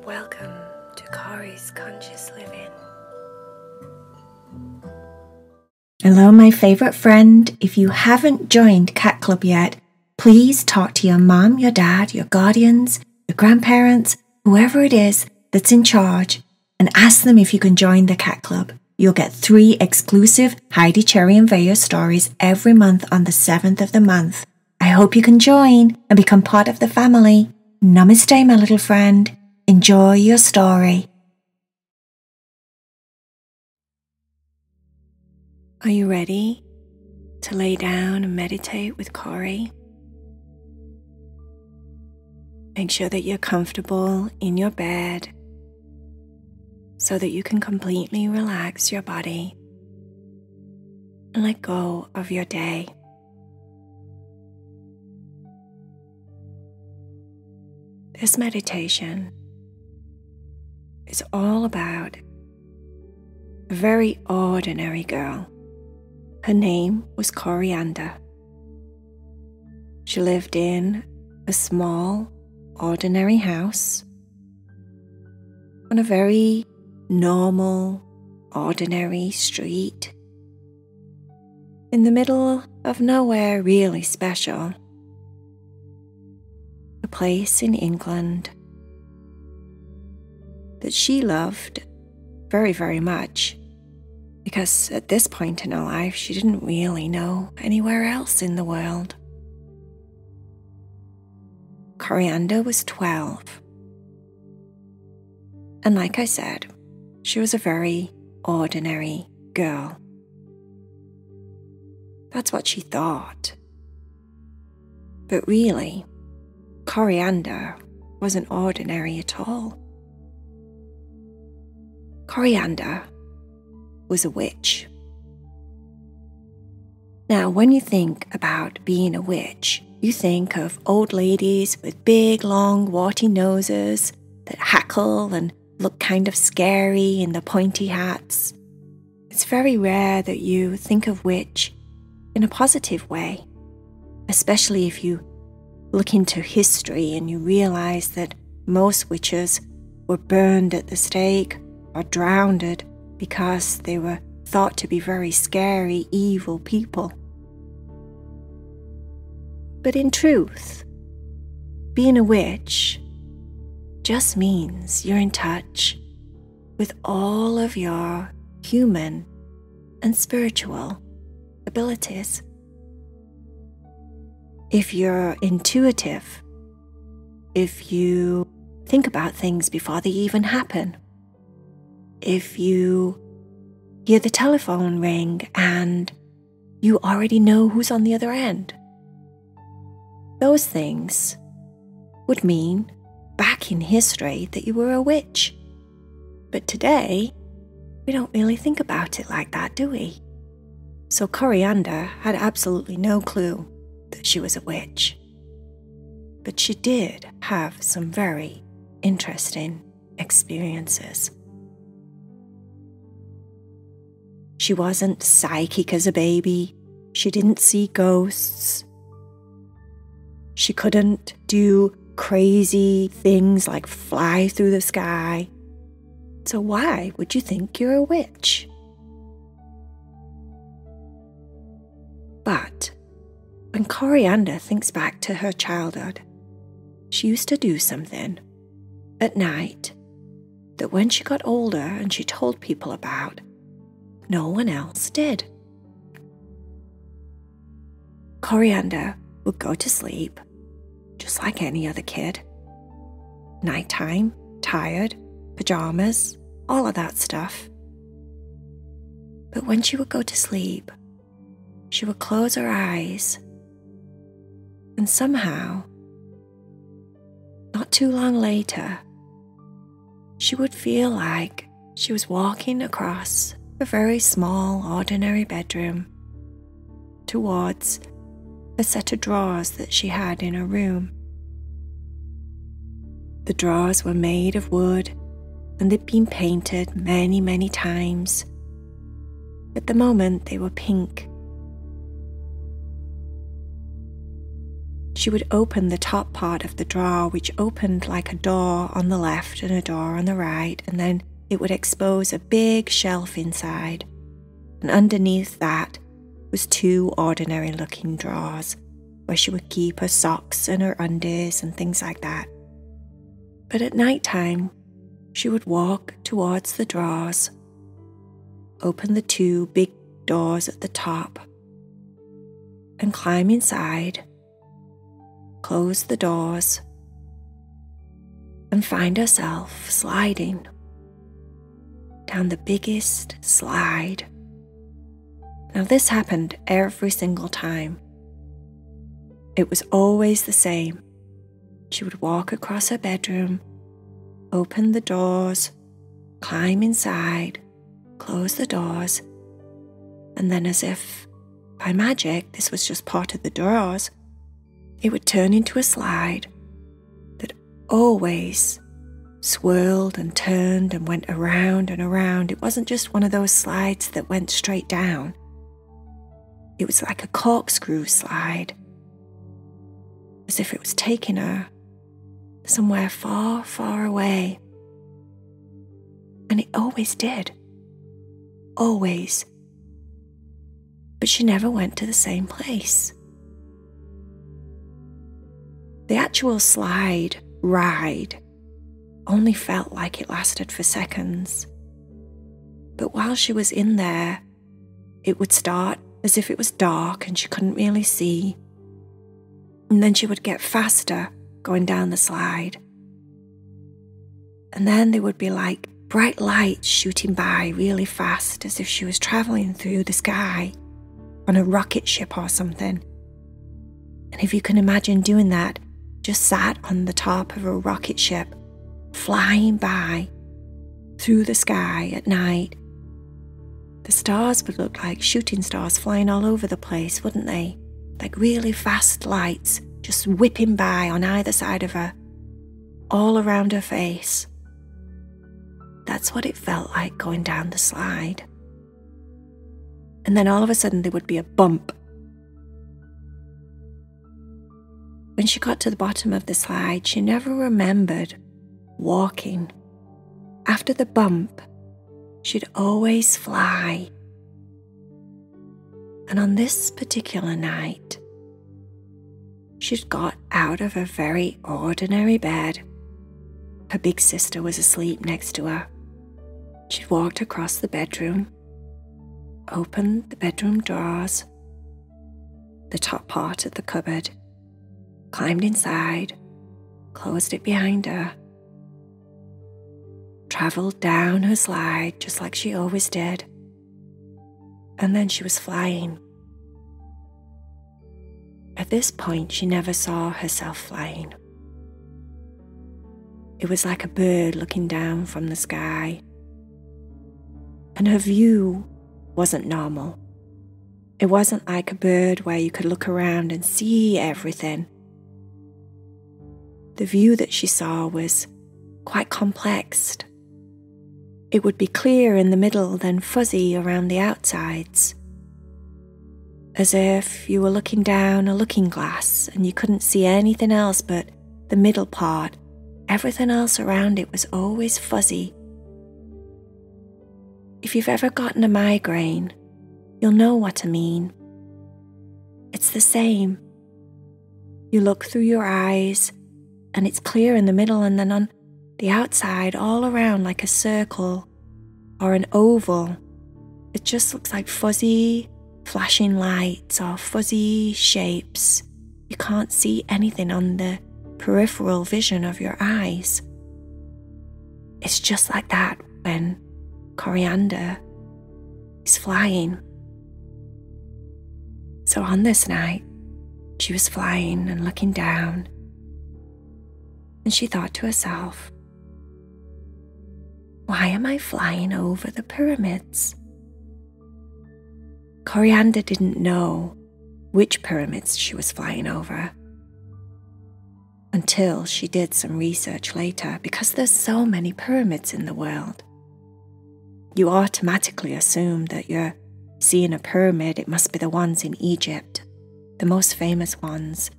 Welcome to Cory's Conscious Living. Hello, my favourite friend. If you haven't joined Cat Club yet, please talk to your mum, your dad, your guardians, your grandparents, whoever it is that's in charge, and ask them if you can join the Cat Club. You'll get 3 exclusive Heidi, Cherry and Vaya stories every month on the 7th of the month. I hope you can join and become part of the family. Namaste, my little friend. Enjoy your story. Are you ready to lay down and meditate with Cory? Make sure that you're comfortable in your bed so that you can completely relax your body and let go of your day. This meditation is all about a very ordinary girl. Her name was Corriannda. She lived in a small, ordinary house on a very normal, ordinary street in the middle of nowhere really special. A place in England that she loved very, very much, because at this point in her life she didn't really know anywhere else in the world. Corriannda was 12, and like I said, she was a very ordinary girl. That's what she thought. But really, Corriannda wasn't ordinary at all. Corriannda was a witch. Now, when you think about being a witch, you think of old ladies with big, long, warty noses that hackle and look kind of scary in the pointy hats. It's very rare that you think of witch in a positive way, especially if you look into history and you realize that most witches were burned at the stake or drowned because they were thought to be very scary, evil people. But in truth, being a witch just means you're in touch with all of your human and spiritual abilities. If you're intuitive, if you think about things before they even happen, if you hear the telephone ring and you already know who's on the other end, those things would mean back in history that you were a witch. But today, we don't really think about it like that, do we? So Corriannda had absolutely no clue that she was a witch. But she did have some very interesting experiences. She wasn't psychic as a baby. She didn't see ghosts. She couldn't do crazy things like fly through the sky. So why would you think you're a witch? But when Corriannda thinks back to her childhood, she used to do something at night that when she got older and she told people about, no one else did. Corriannda would go to sleep just like any other kid. Nighttime, tired, pajamas, all of that stuff. But when she would go to sleep, she would close her eyes, and somehow, not too long later, she would feel like she was walking across a very small, ordinary bedroom towards a set of drawers that she had in her room. The drawers were made of wood and they'd been painted many, many times. At the moment, they were pink. she would open the top part of the drawer, which opened like a door on the left and a door on the right, and then it would expose a big shelf inside. And underneath that was 2 ordinary-looking drawers where she would keep her socks and her undies and things like that. But at night time, she would walk towards the drawers, open the 2 big doors at the top, and climb inside, close the doors, and find herself sliding down the biggest slide. Now this happened every single time. It was always the same. She would walk across her bedroom, open the doors, climb inside, close the doors, and then as if by magic, this was just part of the drawers, it would turn into a slide that always swirled and turned and went around and around. It wasn't just one of those slides that went straight down. It was like a corkscrew slide, as if it was taking her somewhere far, far away. And it always did. Always. But she never went to the same place. The actual slide ride only felt like it lasted for seconds. But while she was in there, it would start as if it was dark and she couldn't really see. And then she would get faster going down the slide. And then there would be like bright lights shooting by really fast, as if she was traveling through the sky on a rocket ship or something. And if you can imagine doing that, just sat on the top of a rocket ship, flying by through the sky at night, the stars would look like shooting stars flying all over the place, wouldn't they? Like really fast lights just whipping by on either side of her, all around her face. That's what it felt like going down the slide. And then all of a sudden there would be a bump. When she got to the bottom of the slide, she never remembered walking. After the bump, she'd always fly. And on this particular night, she'd got out of a very ordinary bed. Her big sister was asleep next to her. She'd walked across the bedroom, opened the bedroom drawers, the top part of the cupboard, climbed inside, closed it behind her, travelled down her slide just like she always did, and then she was flying. At this point, she never saw herself flying. It was like a bird looking down from the sky, and her view wasn't normal. It wasn't like a bird where you could look around and see everything. The view that she saw was quite complex. It would be clear in the middle, then fuzzy around the outsides, as if you were looking down a looking glass and you couldn't see anything else but the middle part. Everything else around it was always fuzzy. If you've ever gotten a migraine, you'll know what I mean. It's the same. You look through your eyes and it's clear in the middle, and then on the outside, all around like a circle or an oval, it just looks like fuzzy flashing lights or fuzzy shapes. You can't see anything on the peripheral vision of your eyes. It's just like that when Corriannda is flying. So on this night, she was flying and looking down, and she thought to herself, why am I flying over the pyramids? Corriannda didn't know which pyramids she was flying over until she did some research later, because there's so many pyramids in the world. You automatically assume that you're seeing a pyramid, it must be the ones in Egypt, the most famous ones.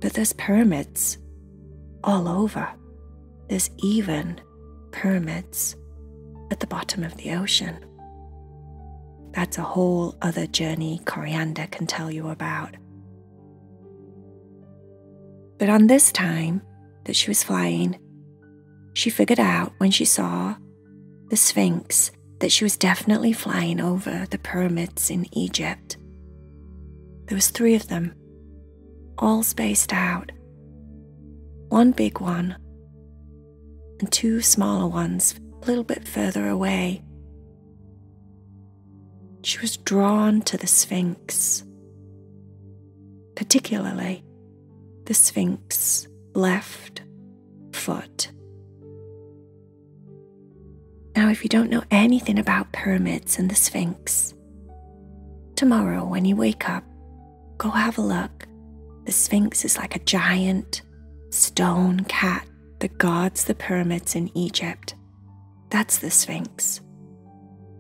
But there's pyramids all over. There's even pyramids at the bottom of the ocean. That's a whole other journey Corriannda can tell you about. But on this time that she was flying, she figured out when she saw the Sphinx that she was definitely flying over the pyramids in Egypt. There was 3 of them, all spaced out. One big one and 2 smaller ones a little bit further away. She was drawn to the Sphinx, particularly the Sphinx left foot. Now, if you don't know anything about pyramids and the Sphinx, tomorrow when you wake up, go have a look. The Sphinx is like a giant stone cat that guards the pyramids in Egypt. That's the Sphinx.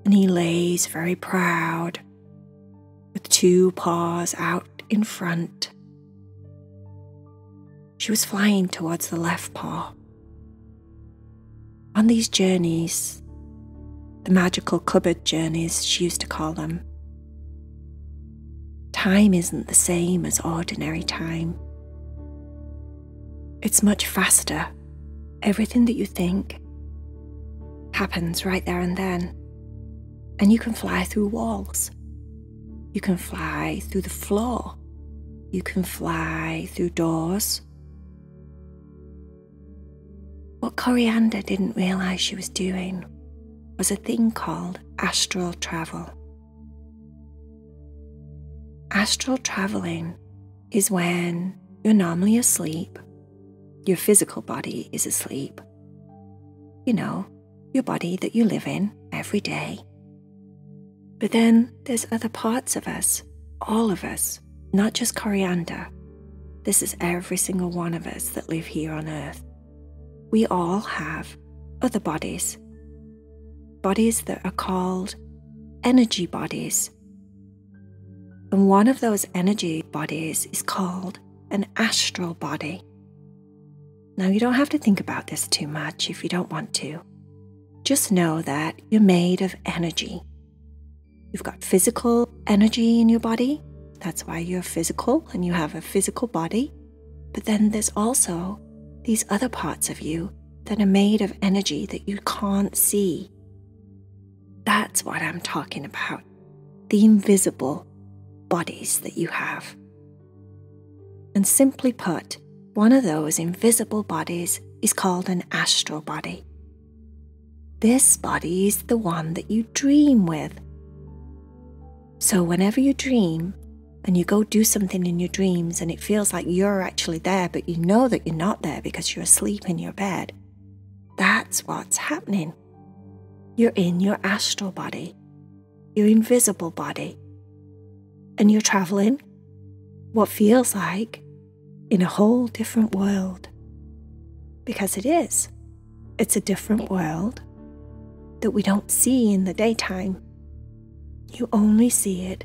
And he lays very proud, with 2 paws out in front. She was flying towards the left paw. On these journeys, the magical cupboard journeys she used to call them, time isn't the same as ordinary time. It's much faster. Everything that you think happens right there and then. And you can fly through walls. You can fly through the floor. You can fly through doors. What Corriannda didn't realize she was doing was a thing called astral travel. Astral traveling is when you're normally asleep, your physical body is asleep. You know, your body that you live in every day. But then there's other parts of us, all of us, not just Corriannda. This is every single one of us that live here on Earth. We all have other bodies. Bodies that are called energy bodies. And one of those energy bodies is called an astral body. Now, you don't have to think about this too much if you don't want to. Just know that you're made of energy. You've got physical energy in your body. That's why you're physical and you have a physical body. But then there's also these other parts of you that are made of energy that you can't see. That's what I'm talking about. The invisible bodies that you have. And simply put, one of those invisible bodies is called an astral body. This body is the one that you dream with. So whenever you dream and you go do something in your dreams and it feels like you're actually there, but you know that you're not there because you're asleep in your bed, that's what's happening. You're in your astral body, your invisible body, and you're traveling what feels like in a whole different world. Because it is. It's a different world that we don't see in the daytime. You only see it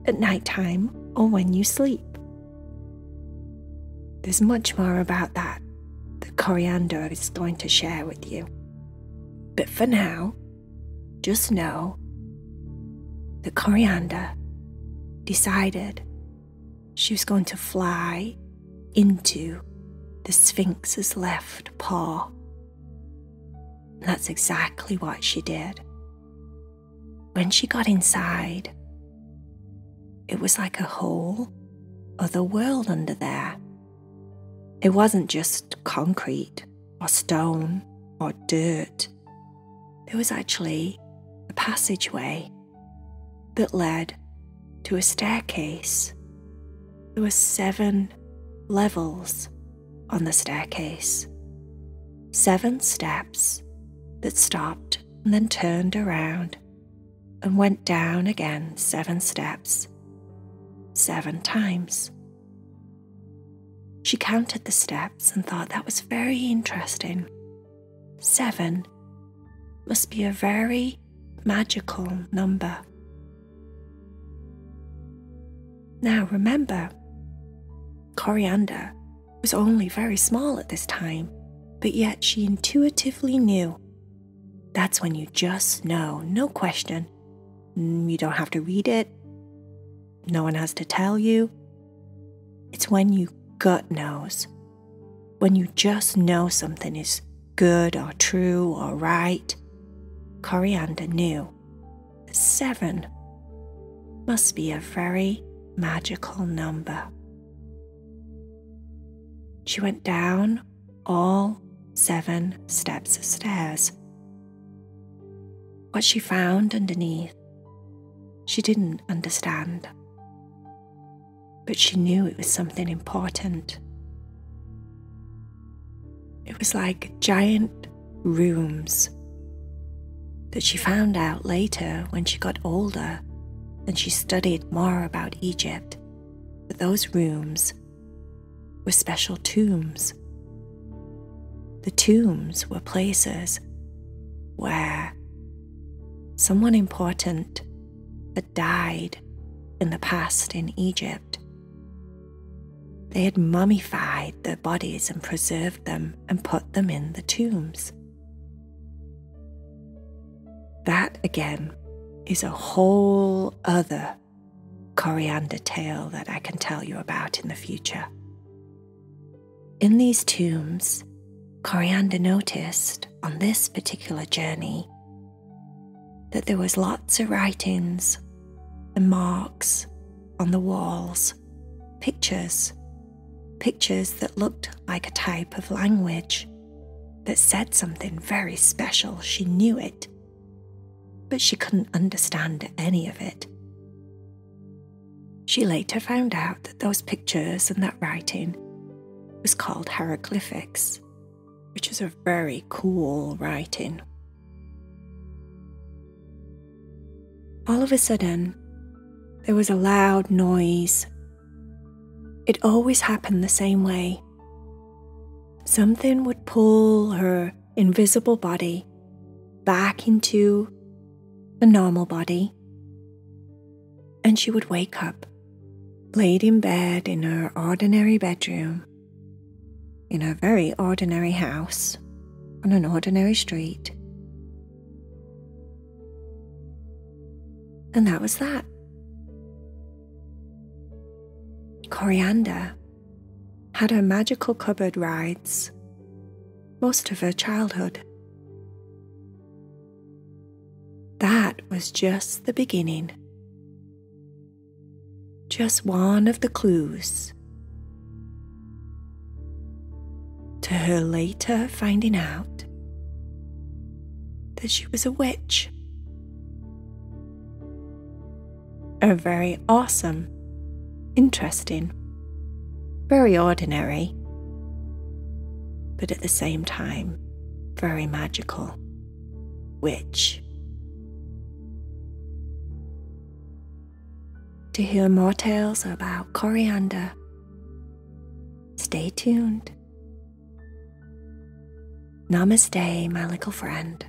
at nighttime or when you sleep. There's much more about that Corriannda is going to share with you. But for now, just know that Corriannda decided she was going to fly into the Sphinx's left paw. And that's exactly what she did. When she got inside, it was like a whole other world under there. It wasn't just concrete or stone or dirt. There was actually a passageway that led to a staircase. There were 7 levels on the staircase. 7 steps that stopped and then turned around and went down again 7 steps, 7 times. She counted the steps and thought that was very interesting. 7 must be a very magical number. Now remember, Corriannda was only very small at this time, but yet she intuitively knew. That's when you just know, no question. You don't have to read it. No one has to tell you. It's when you gut knows. When you just know something is good or true or right. Corriannda knew that 7 must be a very magical number. She went down all 7 steps of stairs. What she found underneath, she didn't understand. But she knew it was something important. It was like giant rooms that she found out later when she got older and she studied more about Egypt, that those rooms were special tombs. The tombs were places where someone important had died in the past in Egypt. They had mummified their bodies and preserved them and put them in the tombs. That, again, is a whole other Corriannda tale that I can tell you about in the future. In these tombs, Corriannda noticed on this particular journey that there was lots of writings and marks on the walls, pictures that looked like a type of language that said something very special. She knew it, but she couldn't understand any of it. She later found out that those pictures and that writing was called hieroglyphics, which is a very cool writing. All of a sudden, there was a loud noise. It always happened the same way. Something would pull her invisible body back into the normal body, and she would wake up, laid in bed in her ordinary bedroom, in her very ordinary house, on an ordinary street. And that was that. Corriannda had her magical cupboard rides most of her childhood. That was just the beginning. Just one of the clues to her later finding out that she was a witch. A very awesome, interesting, very ordinary, but at the same time, very magical witch. To hear more tales about Corriannda, stay tuned. Namaste, my little friend.